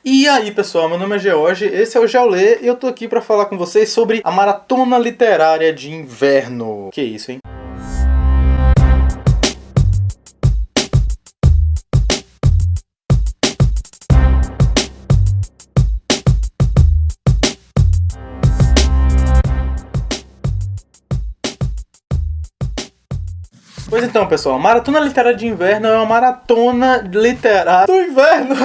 E aí pessoal, meu nome é George, esse é o Geolê e eu tô aqui pra falar com vocês sobre a Maratona Literária de Inverno. Que isso, hein? Pois então pessoal, a Maratona Literária de Inverno é uma maratona literária do inverno.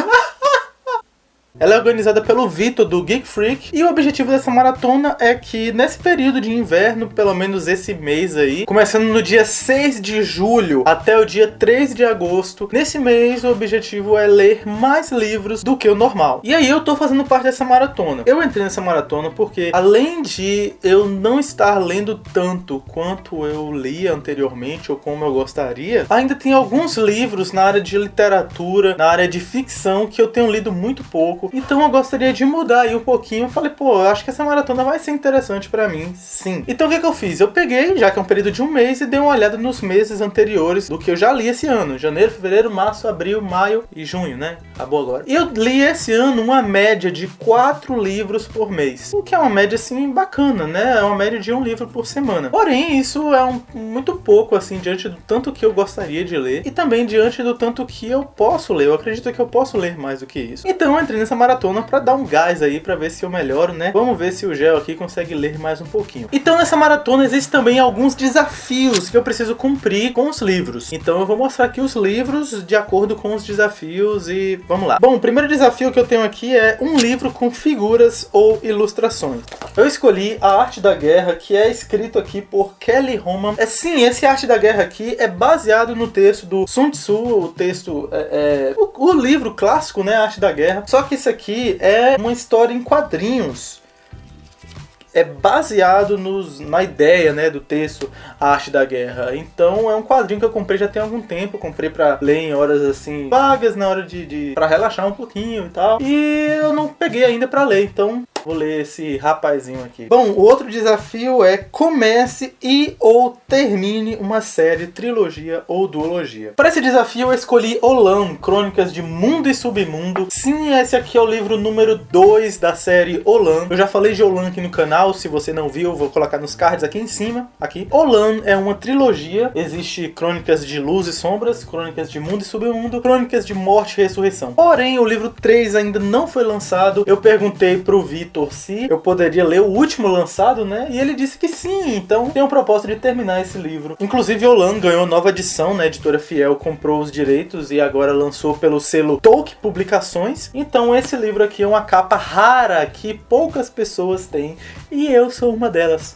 Ela é organizada pelo Vitor, do Geek Freak, e o objetivo dessa maratona é que nesse período de inverno, pelo menos esse mês aí, começando no dia 6 de julho até o dia 3 de agosto, nesse mês o objetivo é ler mais livros do que o normal. E aí eu tô fazendo parte dessa maratona. Eu entrei nessa maratona porque, além de eu não estar lendo tanto quanto eu lia anteriormente, ou como eu gostaria, ainda tem alguns livros na área de literatura, na área de ficção, que eu tenho lido muito pouco. Então eu gostaria de mudar aí um pouquinho. Eu falei, pô, eu acho que essa maratona vai ser interessante pra mim, sim. Então o que eu fiz? Eu peguei, já que é um período de um mês, e dei uma olhada nos meses anteriores do que eu já li esse ano. Janeiro, fevereiro, março, abril, maio e junho, né? Acabou agora. E eu li esse ano uma média de 4 livros por mês. O que é uma média, assim, bacana, né? É uma média de um livro por semana. Porém, isso é muito pouco, assim, diante do tanto que eu gostaria de ler. E também diante do tanto que eu posso ler. Eu acredito que eu posso ler mais do que isso. Então eu entrei nessa maratona pra dar um gás aí, pra ver se eu melhoro, né? Vamos ver se o Gel aqui consegue ler mais um pouquinho. Então nessa maratona existem também alguns desafios que eu preciso cumprir com os livros. Então eu vou mostrar aqui os livros de acordo com os desafios e vamos lá. Bom, o primeiro desafio que eu tenho aqui é um livro com figuras ou ilustrações. Eu escolhi A Arte da Guerra, que é escrito aqui por Kelly Roman. Sim, esse Arte da Guerra aqui é baseado no texto do Sun Tzu, o texto, o livro clássico, né? A Arte da Guerra. Só que isso aqui é uma história em quadrinhos. É baseado na ideia, né, do texto A Arte da Guerra. Então é um quadrinho que eu comprei já tem algum tempo. Eu comprei pra ler em horas assim vagas, na hora pra relaxar um pouquinho e tal. E eu não peguei ainda pra ler, então vou ler esse rapazinho aqui. Bom, o outro desafio é comece ou termine uma série, trilogia ou duologia. Para esse desafio eu escolhi Olan, Crônicas de Mundo e Submundo. Sim, esse aqui é o livro número 2 da série Olan. Eu já falei de Olan aqui no canal, se você não viu, eu vou colocar nos cards aqui em cima. Aqui. Olan é uma trilogia. Existe Crônicas de Luz e Sombras, Crônicas de Mundo e Submundo, Crônicas de Morte e Ressurreição. Porém, o livro 3 ainda não foi lançado. Eu perguntei pro Vitor se eu poderia ler o último lançado, né? E ele disse que sim, então tenho o propósito de terminar esse livro. Inclusive, Olan ganhou nova edição, né? A editora Fiel comprou os direitos e agora lançou pelo selo Tolkien Publicações. Então esse livro aqui é uma capa rara que poucas pessoas têm e eu sou uma delas.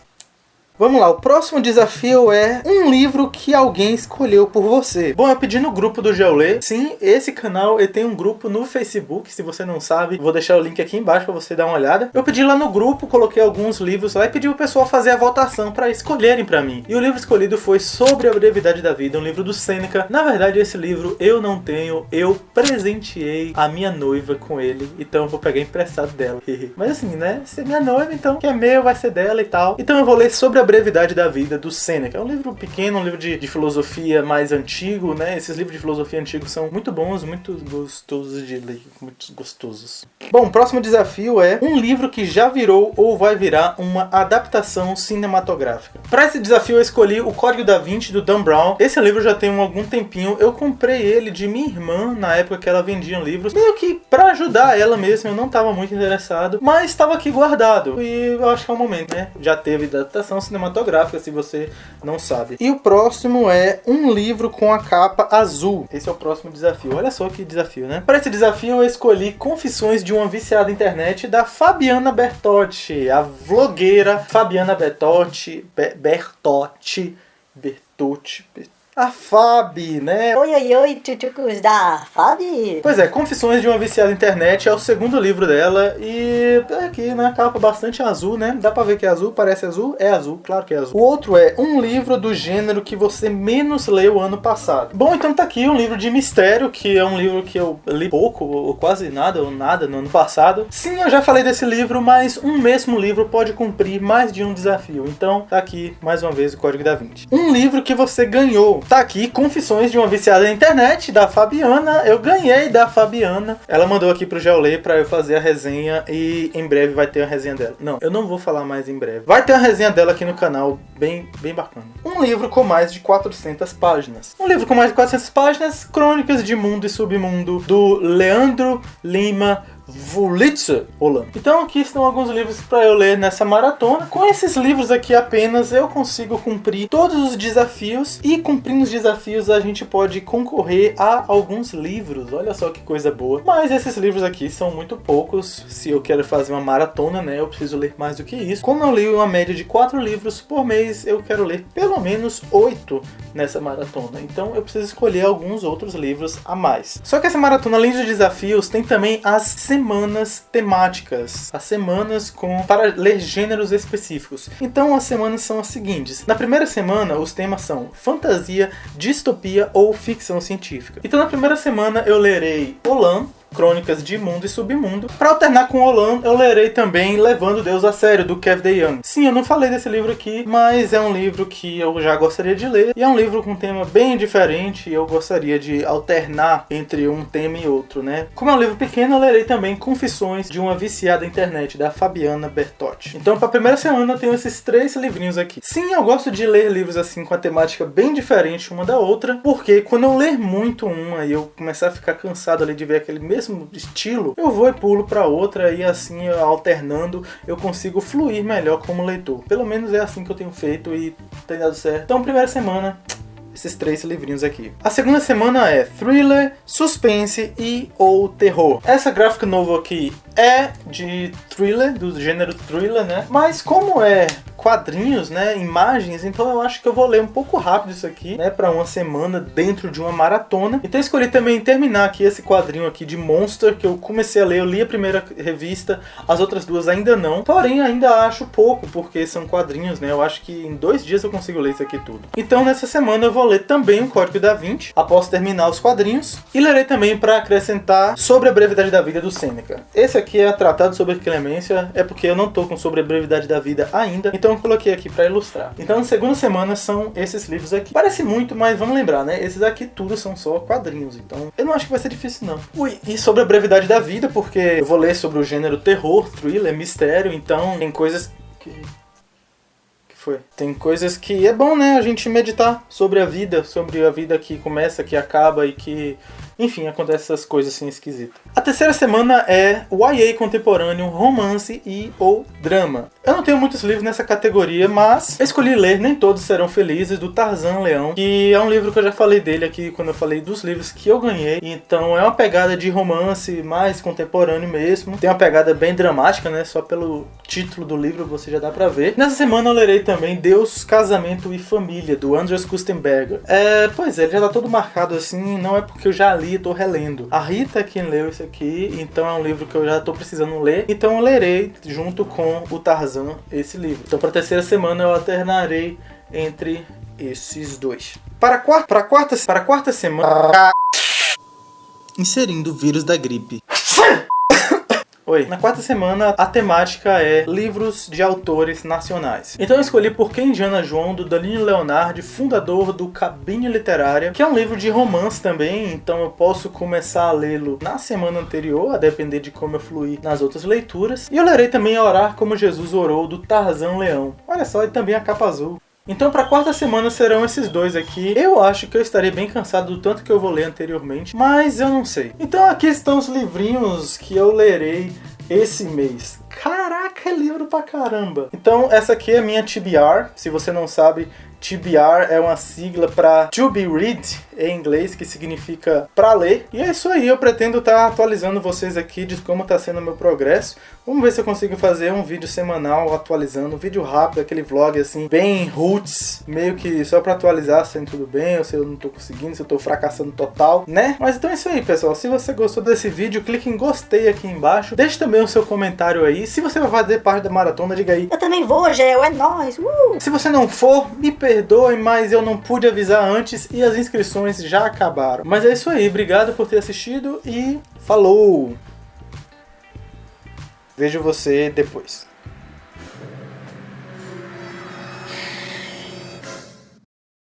Vamos lá, o próximo desafio é um livro que alguém escolheu por você. Bom, eu pedi no grupo do Geolê. Sim, esse canal ele tem um grupo no Facebook, se você não sabe, vou deixar o link aqui embaixo pra você dar uma olhada. Eu pedi lá no grupo, coloquei alguns livros lá e pedi pro pessoal fazer a votação pra escolherem pra mim. E o livro escolhido foi Sobre a Brevidade da Vida, um livro do Sêneca. Na verdade, esse livro eu não tenho, eu presenteei a minha noiva com ele, então eu vou pegar emprestado dela. Mas assim, né, se é minha noiva, então que é meu, vai ser dela e tal. Então eu vou ler Sobre a Brevidade da Vida, do Sêneca. É um livro pequeno, um livro de filosofia mais antigo, né? Esses livros de filosofia antigos são muito bons, muito gostosos de ler, muito gostosos. Bom, o próximo desafio é um livro que já virou ou vai virar uma adaptação cinematográfica. Para esse desafio eu escolhi O Código da Vinci, do Dan Brown. Esse livro já tem algum tempinho. Eu comprei ele de minha irmã na época que ela vendia livros, meio que para ajudar ela mesma. Eu não estava muito interessado, mas estava aqui guardado. E eu acho que é o momento, né? Já teve adaptação cinematográfica, se você não sabe. E o próximo é um livro com a capa azul. Esse é o próximo desafio. Olha só que desafio, né? Para esse desafio eu escolhi Confissões de uma Viciada na Internet, da Fabiana Bertotti, a vlogueira Fabiana Bertotti. A Fabi, né? Oi, tchutchucos da Fabi. Pois é, Confissões de uma Viciada na Internet é o segundo livro dela e aqui na capa bastante azul, né? Dá pra ver que é azul, parece azul, é azul, claro que é azul. O outro é um livro do gênero que você menos leu ano passado. Bom, então tá aqui um livro de mistério, que é um livro que eu li pouco, ou quase nada, ou nada no ano passado. Sim, eu já falei desse livro, mas um mesmo livro pode cumprir mais de um desafio. Então tá aqui, mais uma vez, o Código da Vinci. Um livro que você ganhou. tá aqui, Confissões de uma Viciada na Internet, da Fabiana. Eu ganhei da Fabiana. Ela mandou aqui pro Geolê pra eu fazer a resenha e em breve vai ter a resenha dela. Não, eu não vou falar mais em breve. Vai ter a resenha dela aqui no canal, bem bacana. Um livro com mais de 400 páginas. Um livro com mais de 400 páginas, Crônicas de Mundo e Submundo, do Leandro Lima Wurlitzer, Holanda. Então aqui estão alguns livros para eu ler nessa maratona. Com esses livros aqui apenas eu consigo cumprir todos os desafios, e cumprindo os desafios a gente pode concorrer a alguns livros. Olha só que coisa boa. Mas esses livros aqui são muito poucos. Se eu quero fazer uma maratona, né, eu preciso ler mais do que isso. Como eu leio uma média de 4 livros por mês, eu quero ler pelo menos 8 nessa maratona. Então eu preciso escolher alguns outros livros a mais. Só que essa maratona, além dos desafios, tem também as semanas temáticas, as semanas para ler gêneros específicos. Então as semanas são as seguintes. Na primeira semana os temas são fantasia, distopia ou ficção científica. Então na primeira semana eu lerei Olan, Crônicas de Mundo e Submundo. Para alternar com Olan, eu lerei também Levando Deus a Sério, do Kev DeYoung. Sim, eu não falei desse livro aqui, mas é um livro que eu já gostaria de ler. E é um livro com um tema bem diferente e eu gostaria de alternar entre um tema e outro, né? Como é um livro pequeno, eu lerei também Confissões de uma Viciada na Internet, da Fabiana Bertotti. Então, para a primeira semana, eu tenho esses 3 livrinhos aqui. Sim, eu gosto de ler livros assim com a temática bem diferente uma da outra, porque quando eu ler muito uma e eu começar a ficar cansado ali de ver aquele mesmo estilo, eu vou e pulo para outra, e assim, alternando, eu consigo fluir melhor como leitor. Pelo menos é assim que eu tenho feito e tem dado certo. Então, primeira semana, esses 3 livrinhos aqui. A segunda semana é thriller, suspense e ou terror. Essa graphic novel aqui é de thriller, do gênero thriller, né? Mas como é quadrinhos, né, imagens, então eu acho que eu vou ler um pouco rápido isso aqui, né, para uma semana dentro de uma maratona. Então eu escolhi também terminar aqui esse quadrinho aqui de Monster, que eu comecei a ler, eu li a primeira revista, as outras 2 ainda não, porém ainda acho pouco, porque são quadrinhos, né, eu acho que em 2 dias eu consigo ler isso aqui tudo. Então nessa semana eu vou ler também o Código da Vinci, após terminar os quadrinhos, e lerei também para acrescentar Sobre a Brevidade da Vida, do Sêneca. Esse aqui é tratado sobre clemência, é porque eu não tô com Sobre a Brevidade da Vida ainda, então eu coloquei aqui para ilustrar. Então na segunda semana são esses livros aqui. Parece muito, mas vamos lembrar, né? Esses aqui tudo são só quadrinhos, então eu não acho que vai ser difícil não. E sobre a brevidade da vida, porque eu vou ler sobre o gênero terror, thriller, mistério, então tem coisas que foi? Tem coisas que é bom, né, a gente meditar sobre a vida que começa, que acaba e que, enfim, acontece essas coisas assim esquisitas. A terceira semana é YA contemporâneo, romance e ou drama. Eu não tenho muitos livros nessa categoria, mas eu escolhi ler Nem Todos Serão Felizes, do Tarzan Leão, que é um livro que eu já falei dele aqui quando eu falei dos livros que eu ganhei. Então é uma pegada de romance mais contemporâneo mesmo. Tem uma pegada bem dramática, né, só pelo título do livro você já dá pra ver. Nessa semana eu lerei também Deus, Casamento e Família, do Andreas Kustenberger. Pois é, ele já tá todo marcado assim, não é porque eu já li, tô relendo. A Rita é quem leu isso aqui, então é um livro que eu já tô precisando ler, então eu lerei junto com o Tarzan esse livro. Então pra terceira semana eu alternarei entre esses 2. Para a quarta semana... Inserindo o vírus da gripe. Oi. Na quarta semana, a temática é livros de autores nacionais. Então eu escolhi Por que Indiana João, do Danilo Leonardi, fundador do Cabine Literária, que é um livro de romance também, então eu posso começar a lê-lo na semana anterior, a depender de como eu fluir nas outras leituras. E eu lerei também Orar Como Jesus Orou, do Tarzan Leão. Olha só, e também a capa azul. Então para a quarta semana serão esses 2 aqui. Eu acho que eu estarei bem cansado do tanto que eu vou ler anteriormente, mas eu não sei. Então aqui estão os livrinhos que eu lerei esse mês. Caraca, é livro pra caramba! Então essa aqui é a minha TBR. Se você não sabe, TBR é uma sigla para To Be Read em inglês, que significa para ler. E é isso aí, eu pretendo estar atualizando vocês aqui de como está sendo o meu progresso. Vamos ver se eu consigo fazer um vídeo semanal atualizando, um vídeo rápido, aquele vlog assim, bem roots, meio que só para atualizar se tudo bem, ou se eu não tô conseguindo, se eu tô fracassando total, né? Mas então é isso aí, pessoal. Se você gostou desse vídeo, clique em gostei aqui embaixo. Deixe também o seu comentário aí. Se você vai fazer parte da maratona, diga aí. Eu também vou, Gel, é nóis! Se você não for, me perdoe, mas eu não pude avisar antes e as inscrições já acabaram. Mas é isso aí, obrigado por ter assistido e falou! Vejo você depois.